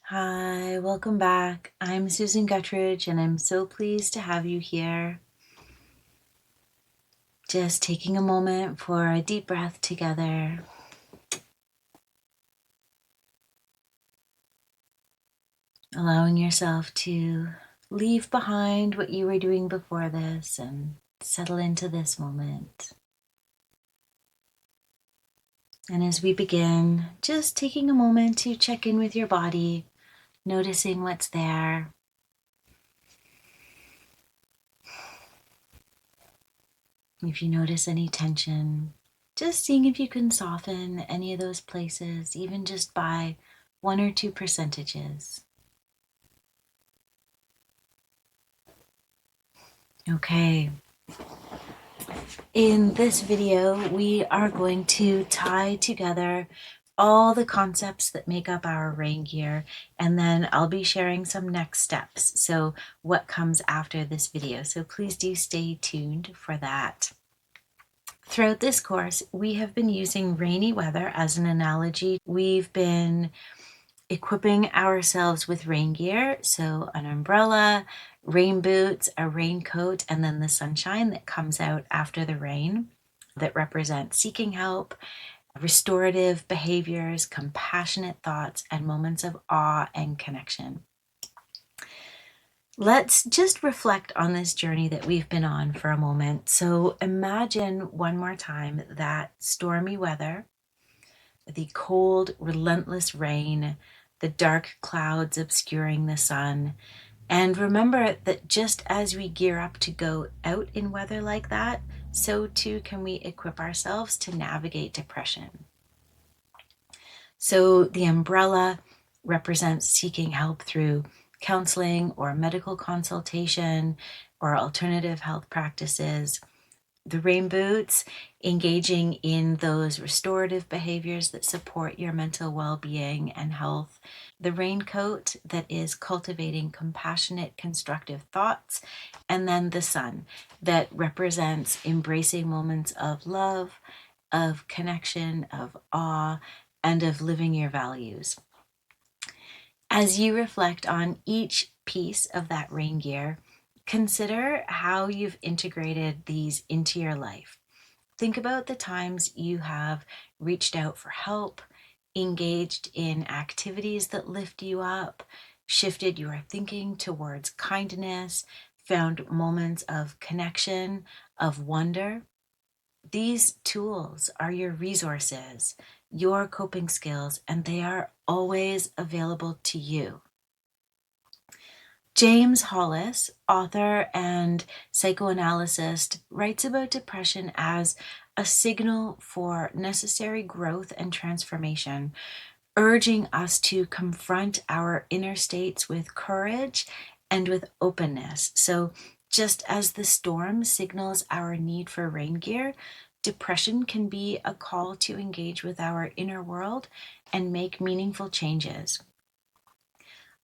Hi, welcome back. I'm Susan Guttridge, and I'm so pleased to have you here. Just taking a moment for a deep breath together. Allowing yourself to leave behind what you were doing before this and settle into this moment. And as we begin, just taking a moment to check in with your body, noticing what's there. If you notice any tension, just seeing if you can soften any of those places, even just by 1 or 2%. Okay. In this video, we are going to tie together all the concepts that make up our rain gear, and then I'll be sharing some next steps. So what comes after this video. So please do stay tuned for that. Throughout this course, we have been using rainy weather as an analogy. We've been equipping ourselves with rain gear, so an umbrella, rain boots, a raincoat, and then the sunshine that comes out after the rain that represents seeking help, restorative behaviors, compassionate thoughts, and moments of awe and connection. Let's just reflect on this journey that we've been on for a moment. So imagine one more time that stormy weather, the cold, relentless rain, the dark clouds obscuring the sun. And remember that just as we gear up to go out in weather like that, so too can we equip ourselves to navigate depression. So the umbrella represents seeking help through counseling or medical consultation or alternative health practices. The rain boots, engaging in those restorative behaviors that support your mental well-being and health. The raincoat, that is cultivating compassionate, constructive thoughts. And then the sun, that represents embracing moments of love, of connection, of awe, and of living your values. As you reflect on each piece of that rain gear, consider how you've integrated these into your life. Think about the times you have reached out for help, engaged in activities that lift you up, shifted your thinking towards kindness, found moments of connection, of wonder. These tools are your resources, your coping skills, and they are always available to you. James Hollis, author and psychoanalyst, writes about depression as a signal for necessary growth and transformation, urging us to confront our inner states with courage and with openness. So, just as the storm signals our need for rain gear, depression can be a call to engage with our inner world and make meaningful changes.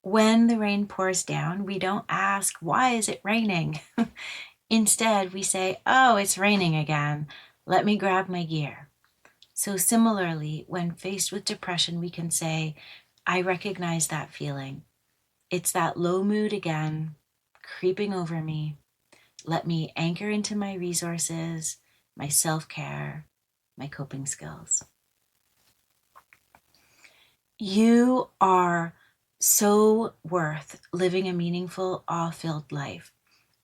When the rain pours down, we don't ask, why is it raining? Instead, we say, oh, it's raining again. Let me grab my gear. So similarly, when faced with depression, we can say, I recognize that feeling. It's that low mood again, creeping over me. Let me anchor into my resources, my self-care, my coping skills. You are so worth living a meaningful, awe-filled life.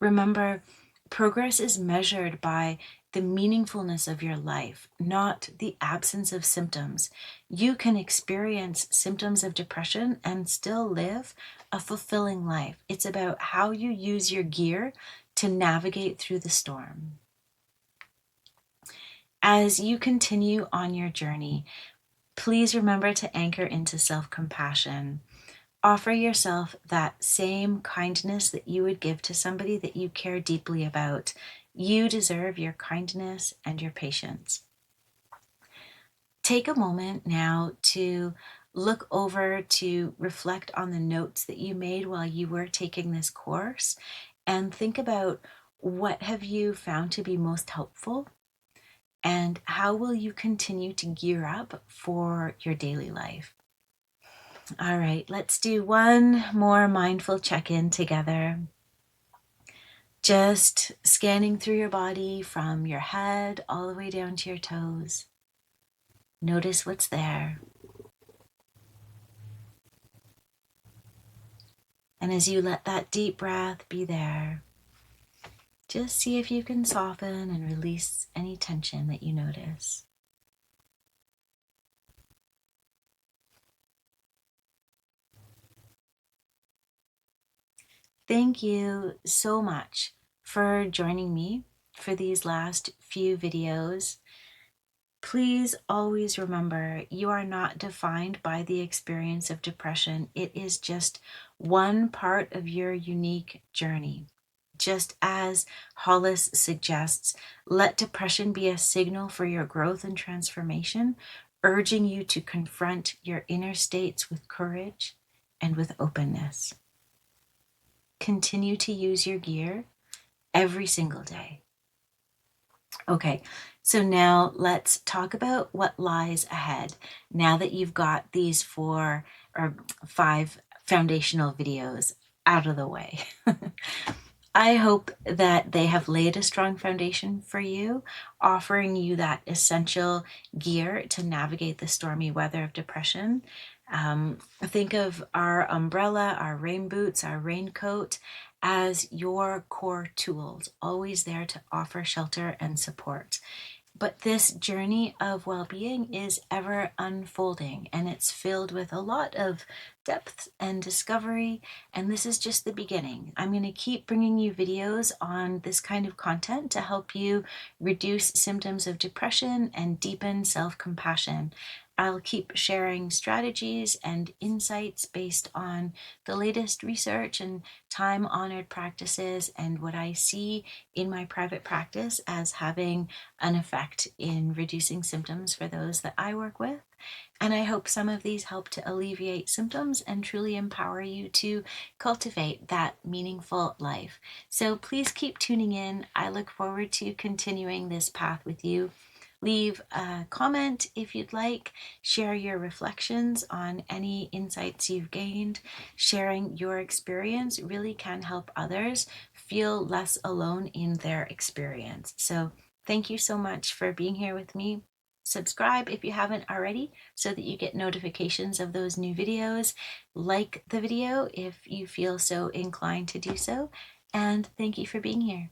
Remember, progress is measured by the meaningfulness of your life, not the absence of symptoms. You can experience symptoms of depression and still live a fulfilling life. It's about how you use your gear to navigate through the storm. As you continue on your journey, please remember to anchor into self-compassion. Offer yourself that same kindness that you would give to somebody that you care deeply about. You deserve your kindness and your patience. Take a moment now to look over, to reflect on the notes that you made while you were taking this course, and think about what have you found to be most helpful, and how will you continue to gear up for your daily life. All right, let's do one more mindful check-in together. Just scanning through your body from your head all the way down to your toes. Notice what's there. And as you let that deep breath be there, just see if you can soften and release any tension that you notice. Thank you so much for joining me for these last few videos. Please always remember, you are not defined by the experience of depression. It is just one part of your unique journey. Just as Hollis suggests, let depression be a signal for your growth and transformation, urging you to confront your inner states with courage and with openness. Continue to use your gear every single day. Okay, so now let's talk about what lies ahead. Now that you've got these 4 or 5 foundational videos out of the way. I hope that they have laid a strong foundation for you, offering you that essential gear to navigate the stormy weather of depression. Think of our umbrella, our rain boots, our raincoat as your core tools, always there to offer shelter and support. But this journey of well-being is ever unfolding, and it's filled with a lot of depth and discovery, and this is just the beginning. I'm going to keep bringing you videos on this kind of content to help you reduce symptoms of depression and deepen self-compassion. I'll keep sharing strategies and insights based on the latest research and time-honored practices and what I see in my private practice as having an effect in reducing symptoms for those that I work with. And I hope some of these help to alleviate symptoms and truly empower you to cultivate that meaningful life. So please keep tuning in. I look forward to continuing this path with you. Leave a comment if you'd like. Share your reflections on any insights you've gained. Sharing your experience really can help others feel less alone in their experience. So thank you so much for being here with me. Subscribe if you haven't already so that you get notifications of those new videos. Like the video if you feel so inclined to do so. And thank you for being here.